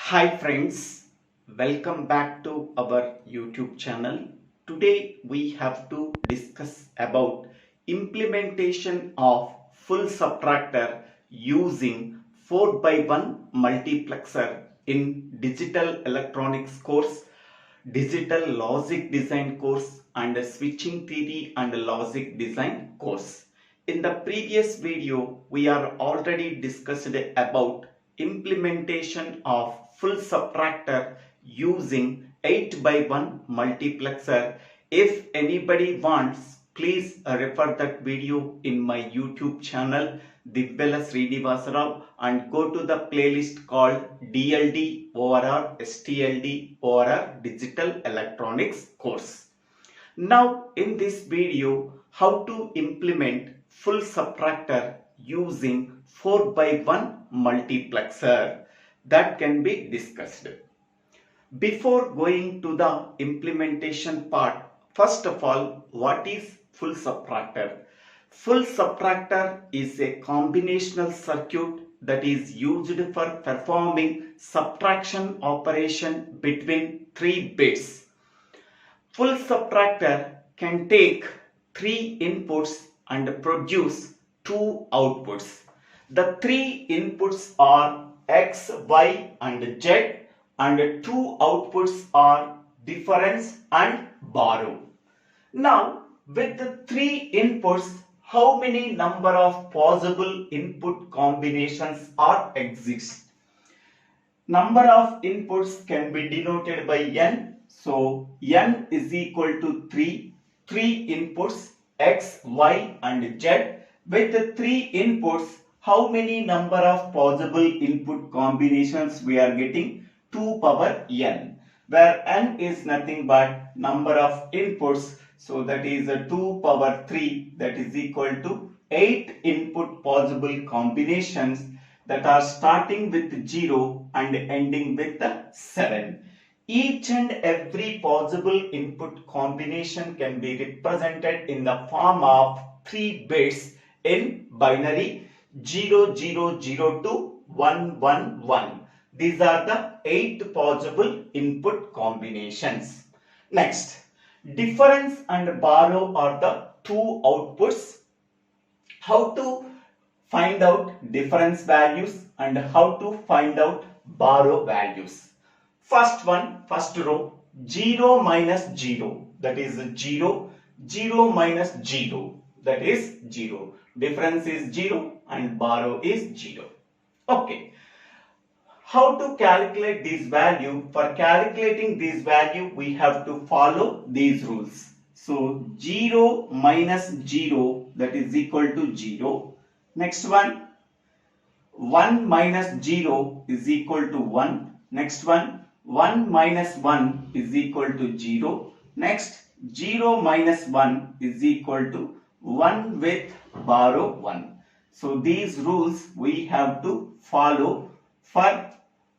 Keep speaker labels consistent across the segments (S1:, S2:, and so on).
S1: Hi friends, welcome back to our YouTube channel. Today we have to discuss about implementation of full subtractor using 4x1 multiplexer in digital electronics course, digital logic design course and a switching theory and logic design course. In the previous video, we are already discussed about implementation of full subtractor using 8x1 multiplexer. If anybody wants, please refer that video in my YouTube channel DIVVELA SRINIVASA and go to the playlist called DLD or STLD or Digital Electronics course. Now in this video, how to implement full subtractor using 4x1 multiplexer, that can be discussed. Before going to the implementation part, first of all, what is full subtractor? Full subtractor is a combinational circuit that is used for performing subtraction operation between 3 bits. Full subtractor can take 3 inputs and produce 2 outputs. The 3 inputs are X, Y and Z and 2 outputs are difference and borrow. Now with the 3 inputs, how many number of possible input combinations are exist? Number of inputs can be denoted by n. So n is equal to 3 inputs X, Y and Z. With the 3 inputs, how many number of possible input combinations we are getting? 2 power n, where n is nothing but number of inputs. So that is a 2 power 3, that is equal to 8 input possible combinations that are starting with 0 and ending with 7. Each and every possible input combination can be represented in the form of 3 bits in binary 0000 to 111. These are the 8 possible input combinations. Next, difference and borrow are the 2 outputs. How to find out difference values and how to find out borrow values? First row, 0 minus 0, that is 0, 0 minus 0, that is 0. Difference is 0 and borrow is 0. Okay. How to calculate this value? For calculating this value, we have to follow these rules. So 0 minus 0, that is equal to 0. Next one, 1 minus 0 is equal to 1. Next one, 1 minus 1 is equal to 0. Next, 0 minus 1 is equal to 1 with borrow 1. So these rules we have to follow for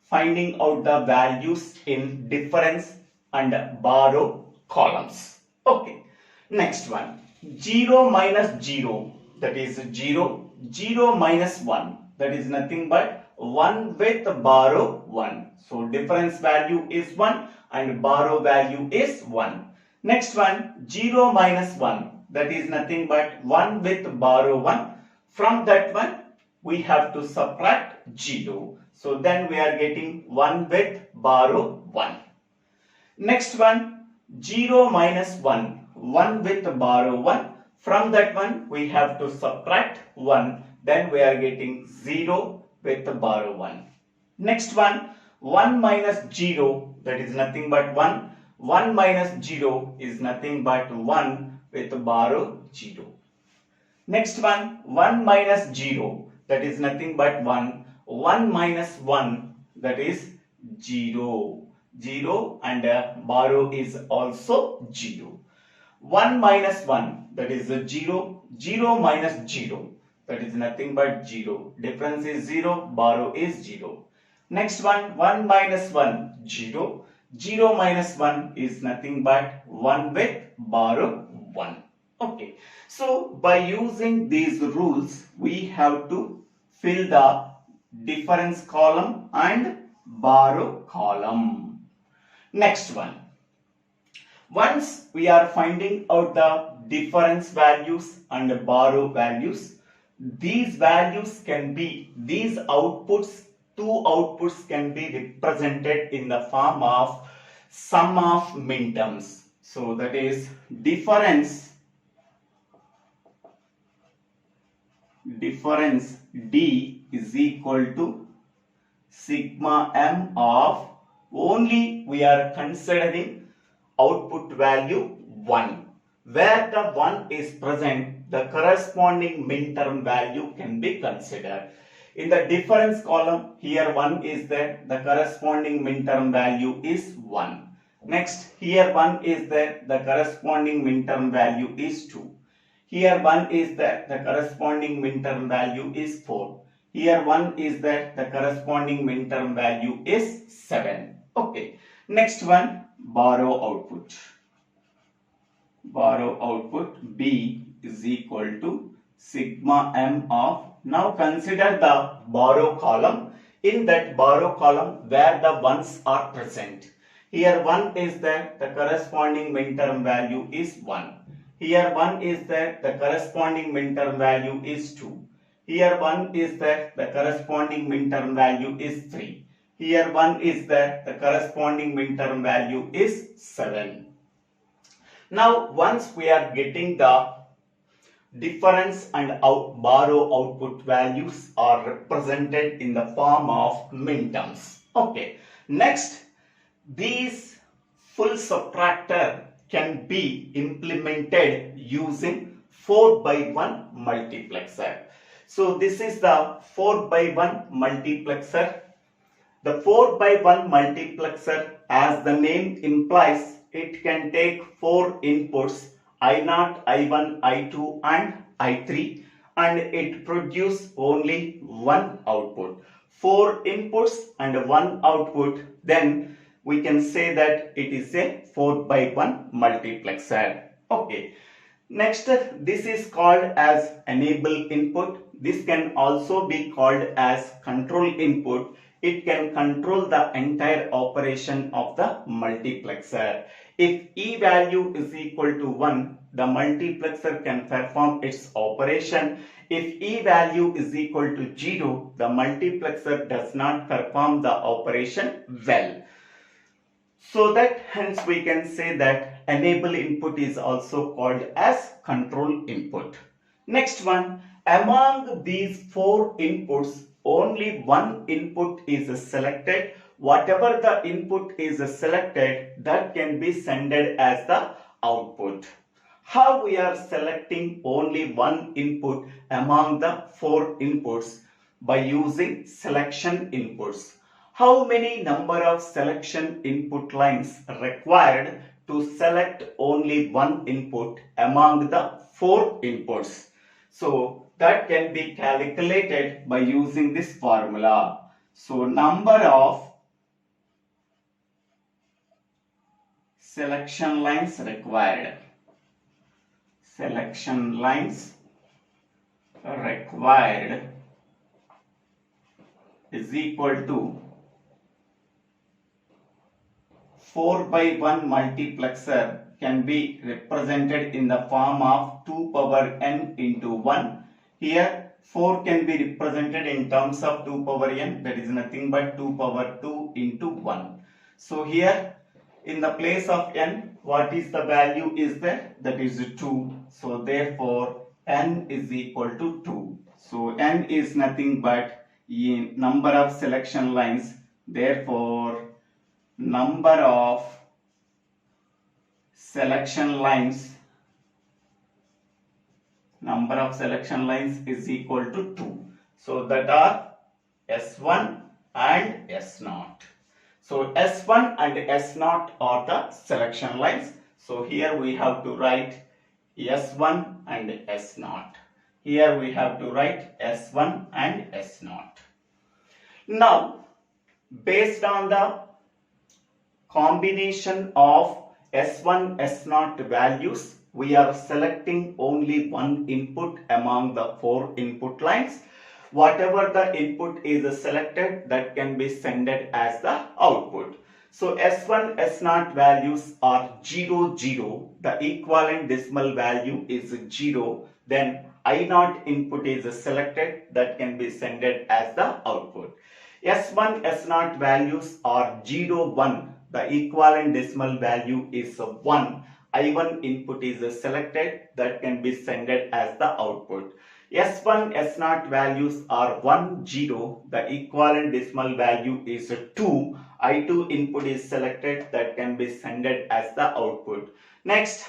S1: finding out the values in difference and borrow columns. Okay. Next one, 0 minus 0, that is 0. 0 minus 1, that is nothing but 1 with borrow 1. So difference value is 1 and borrow value is 1. Next one, 0 minus 1, that is nothing but 1 with borrow 1. From that one, we have to subtract 0. So then we are getting 1 with borrow 1. Next one, 0 minus 1, 1 with borrow 1. From that one, we have to subtract 1. Then we are getting 0 with borrow 1. Next one, 1 minus 0, that is nothing but 1. 1 minus 0 is nothing but 1 with borrow 0. Next one, 1 minus 0, that is nothing but 1. 1 minus 1, that is 0. 0 and borrow is also 0. 1 minus 1, that is 0. 0 minus 0, that is nothing but 0. Difference is 0, borrow is 0. Next one, 1 minus 1, 0. 0 minus 1 is nothing but 1 with borrow 1. Okay. So by using these rules, we have to fill the difference column and borrow column. Next one. Once we are finding out the difference values and borrow values, these values can be, these outputs, two outputs can be represented in the form of sum of minterms. So that is difference D is equal to sigma m of, only we are considering output value 1. Where the 1 is present, the corresponding minterm value can be considered. In the difference column, here 1 is there, the corresponding minterm value is 1. Next, here 1 is there, the corresponding minterm value is 2. Here 1 is there, the corresponding minterm value is 4. Here 1 is there, the corresponding minterm value is 7. Okay. Next one, borrow output. Borrow output B is equal to sigma m of, now consider the borrow column. In that borrow column where the ones are present, here 1 is there, the corresponding minterm value is 1. Here 1 is there, the corresponding minterm value is 2. Here 1 is there, the corresponding minterm value is 3. Here 1 is there, the corresponding minterm value is 7. Now once we are getting the difference and borrow output values are represented in the form of minterms. Okay. Next, these full subtractor can be implemented using 4x1 multiplexer. So this is the 4x1 multiplexer. The 4x1 multiplexer, as the name implies, it can take 4 inputs, I0, I1, I2 and I3, and it produces only one output. 4 inputs and 1 output, then we can say that it is a 4x1 multiplexer. Okay. Next, this is called as enable input. This can also be called as control input. It can control the entire operation of the multiplexer. If E value is equal to 1, the multiplexer can perform its operation. If E value is equal to 0, the multiplexer does not perform the operation well. So that hence we can say that enable input is also called as control input. Next one, among these 4 inputs, only one input is selected. Whatever the input is selected, that can be sent as the output. How we are selecting only one input among the 4 inputs? By using selection inputs. How many number of selection input lines required to select only one input among the 4 inputs? So that can be calculated by using this formula. So number of selection lines required. Selection lines required is equal to 4x1 multiplexer can be represented in the form of 2 power n into 1. Here 4 can be represented in terms of 2 power n, that is nothing but 2 power 2 into 1. So here in the place of n, what is the value is there? That is 2. So therefore n is equal to 2. So n is nothing but number of selection lines. Therefore number of selection lines is equal to 2. So that are S1 and S0. So S1 and S0 are the selection lines. So here we have to write S1 and S0. Here we have to write S1 and S0. Now, based on the combination of S1, S0 values, we are selecting only one input among the 4 input lines. whatever the input is selected, that can be sent as the output. So S1, S0 values are 0, 0. The equivalent decimal value is 0. Then I0 input is selected, that can be sent as the output. S1, S0 values are 0, 1. The equivalent decimal value is 1. I1 input is selected, that can be sent as the output. S1, S0 values are 1, 0. The equivalent decimal value is 2. I2 input is selected, that can be sent as the output. Next,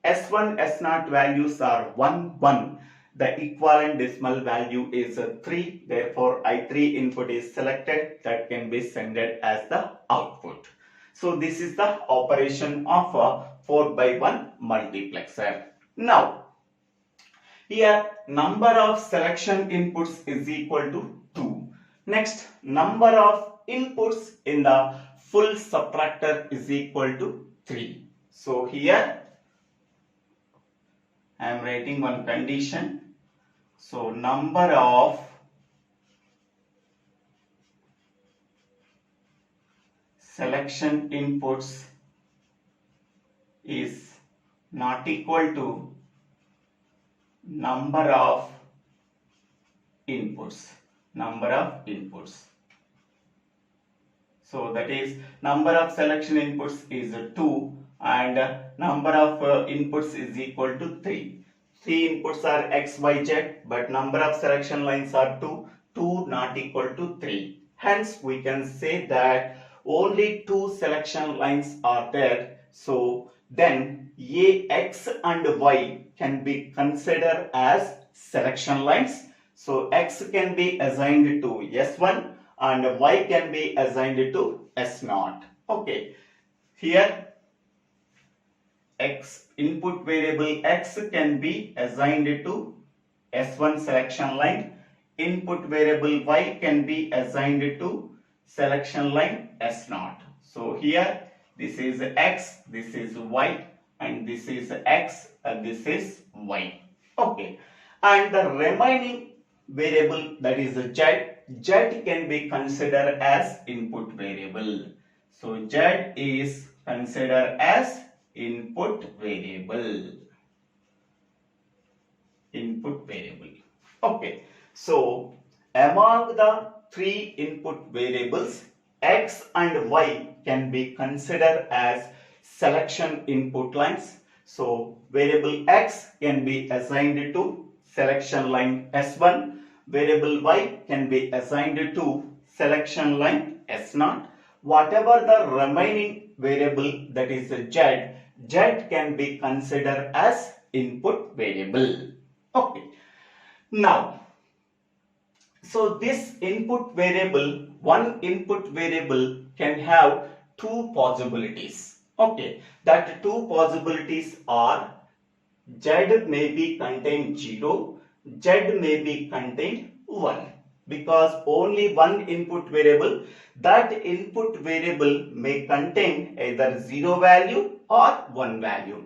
S1: S1, S0 values are 1, 1. The equivalent decimal value is 3. Therefore, I3 input is selected, that can be sent as the output. So, this is the operation of a 4x1 multiplexer. Now, here number of selection inputs is equal to 2. Next, number of inputs in the full subtractor is equal to 3. So here I am writing one condition. So number of selection inputs is not equal to number of inputs. So that is number of selection inputs is 2 and number of inputs is equal to 3. 3 inputs are x, y, z, but number of selection lines are 2. 2 not equal to 3. Hence we can say that only 2 selection lines are there. So then a, x and y can be considered as selection lines. So x can be assigned to S1 and y can be assigned to S0. Okay. Here x, input variable x can be assigned to S1 selection line. Input variable y can be assigned to selection line S0. So here this is x, this is y, and this is x and this is y. Okay. And the remaining variable, that is z, z can be considered as input variable. So z is considered as input variable. Okay. So among the 3 input variables, x and y can be considered as selection input lines. So variable x can be assigned to selection line S1. Variable y can be assigned to selection line S0. Whatever the remaining variable, that is z, z can be considered as input variable. Okay. Now, so this input variable, one input variable can have 2 possibilities. Okay. That 2 possibilities are z may be contained 0, z may be contained 1. Because only one input variable, that input variable may contain either 0 value or 1 value.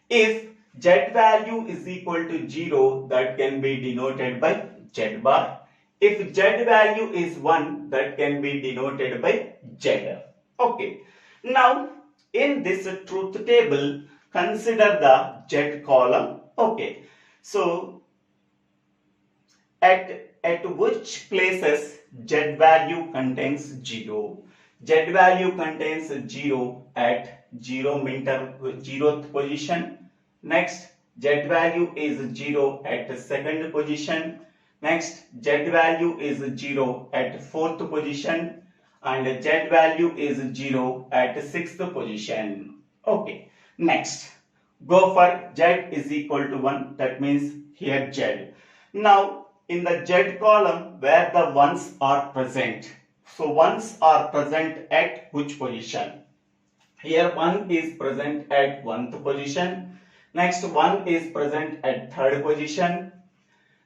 S1: If z value is equal to 0, that can be denoted by z bar. If z value is 1, that can be denoted by z. Okay. Now, in this truth table, consider the z column. Okay. So, at which places z value contains 0? Z value contains 0 at 0th position. Next, z value is 0 at 2nd position. Next, z value is 0 at 4th position. And z value is 0 at 6th position. Okay. Next, go for z is equal to 1. That means here z. Now, in the z column where the ones are present. So ones are present at which position? Here 1 is present at 1th position. Next 1 is present at 3rd position.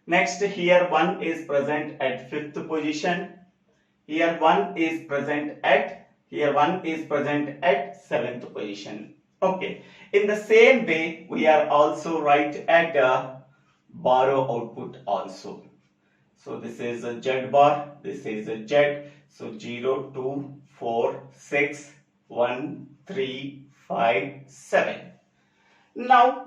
S1: Next here 1 is present at 5th position. Here 1 is present at 7th position. Okay. In the same way, we are also right at borrow output also. So this is a Z bar, this is a Z. So 0, 2, 4, 6, 1, 3, 5, 7. Now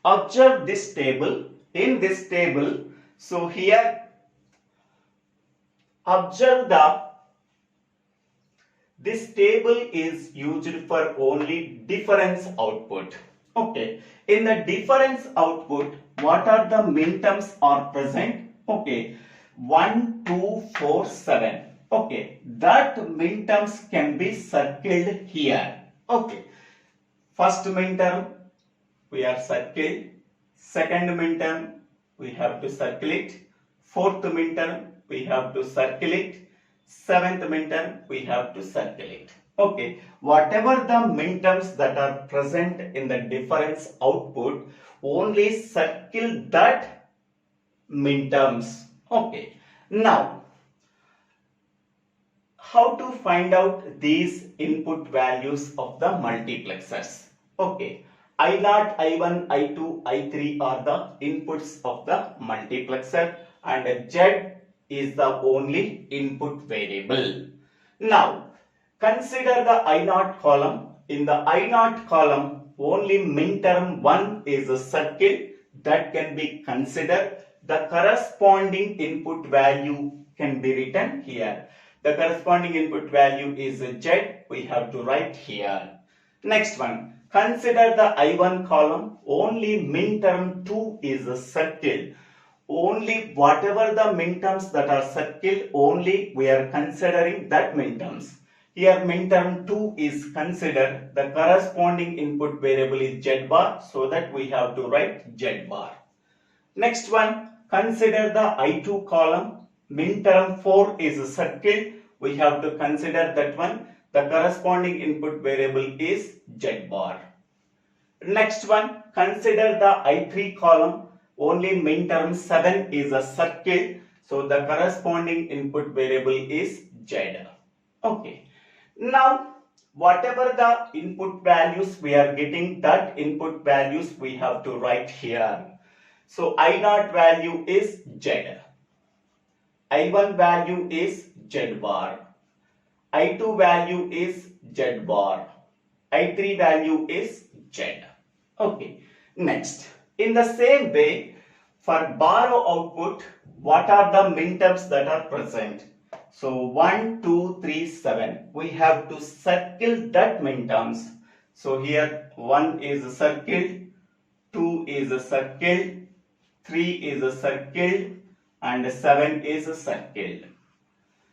S1: observe this table. In this table, so here observe this table is used for only difference output. Okay, in the difference output, what are the minterms are present? Okay, 1, 2, 4, 7. Okay, that minterms can be circled here. Okay, first minterm we are circled, second minterm we have to circle it, fourth minterm we have to circle it, seventh minterm we have to circle it. Okay, whatever the minterms that are present in the difference output, only circle that minterms. Okay, now how to find out these input values of the multiplexers? Okay, I0, I1, I2, I3 are the inputs of the multiplexer and Z is the only input variable. Now consider the I0 column. In the I0 column, only minterm 1 is a circle that can be considered. The corresponding input value can be written here. The corresponding input value is Z. We have to write here. Next one. Consider the I1 column. Only minterm 2 is a circle. Only whatever the minterms that are circled, only we are considering that minterms. Here minterm 2 is considered. The corresponding input variable is Z bar, so that we have to write Z bar. Next one, consider the I2 column. Minterm 4 is circled. We have to consider that one. The corresponding input variable is Z bar. Next one, consider the I3 column. Only minterm 7 is a circle. So the corresponding input variable is Z. Okay. Now, whatever the input values we are getting, that input values we have to write here. So I0 value is Z. I1 value is Z bar. I2 value is Z bar. I3 value is Z. Okay. Next, in the same way, for borrow output, what are the minterms that are present? So 1, 2, 3, 7. We have to circle that minterms. So here 1 is circled, 2 is circled, 3 is circled, and 7 is circled.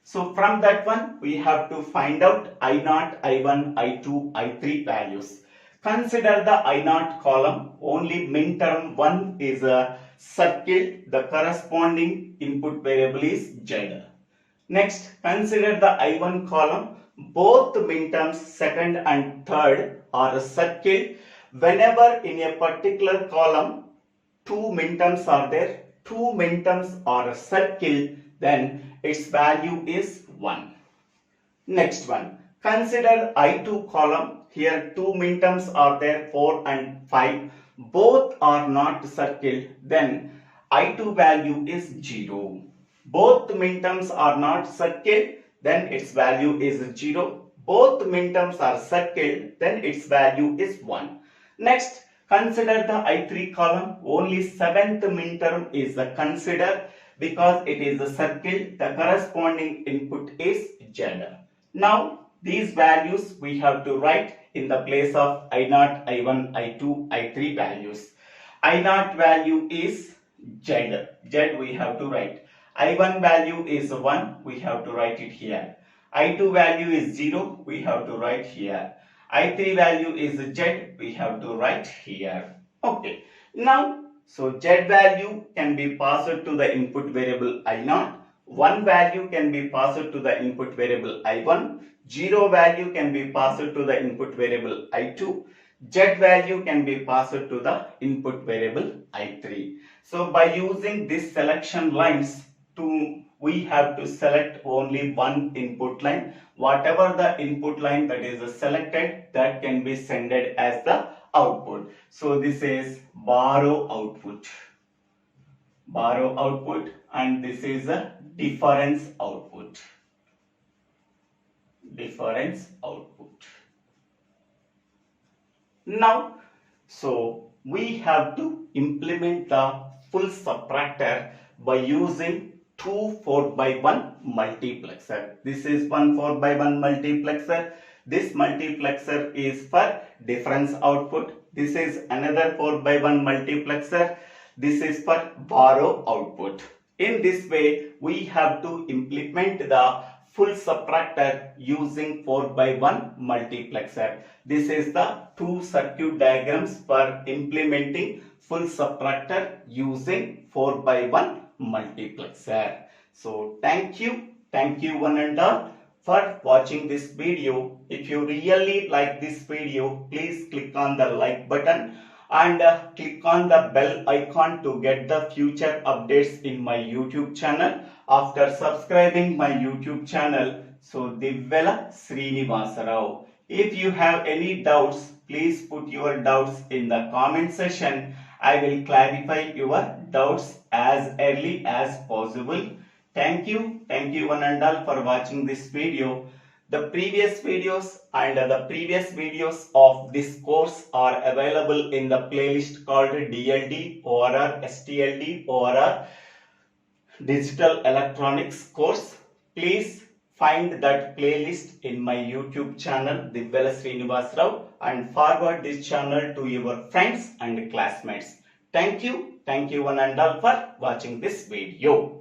S1: So from that one, we have to find out I0, I1, I2, I3 values. Consider the I0 column. Only minterm 1 is a circle. The corresponding input variable is Z. Next, consider the I1 column. Both minterms second and third are a circle. Whenever in a particular column 2 minterms are there, 2 minterms are a circle, then its value is 1. Next one, consider I2 column. Here 2 minterms are there, 4 and 5. Both are not circled, then I2 value is 0. Both minterms are not circled, then its value is 0. Both minterms are circled, then its value is 1. Next, consider the I3 column. Only 7th minterm is considered because it is a circle. The corresponding input is Z. Now, these values we have to write in the place of I0, I1, I2, I3 values. I0 value is Z. Z we have to write. I1 value is 1, we have to write it here. I2 value is 0, we have to write here. I3 value is Z, we have to write here. Okay. Now, so Z value can be passed to the input variable I0. 1 value can be passed to the input variable I1. 0 value can be passed to the input variable I2. Z value can be passed to the input variable I3. So by using these selection lines to we have to select only one input line. Whatever the input line that is selected, that can be sent as the output. So this is borrow output, and this is a difference output. Now, so we have to implement the full subtractor by using two 4x1 multiplexer. This is one 4x1 multiplexer. This multiplexer is for difference output. This is another 4x1 multiplexer. This is for borrow output. In this way, we have to implement the full subtractor using 4x1 multiplexer. This is the two circuit diagrams for implementing full subtractor using 4x1 multiplexer. So thank you one and all for watching this video. If you really like this video, please click on the like button and click on the bell icon to get the future updates in my YouTube channel. After subscribing my YouTube channel, so DIVVELA Srinivasa. If you have any doubts, please put your doubts in the comment section. I will clarify your doubts as early as possible. Thank you one and all for watching this video. The previous videos and the previous videos of this course are available in the playlist called DLD, ORR, STLD, ORR Digital Electronics course. Please find that playlist in my YouTube channel DIVVELA Srinivasa and forward this channel to your friends and classmates. Thank you one and all for watching this video.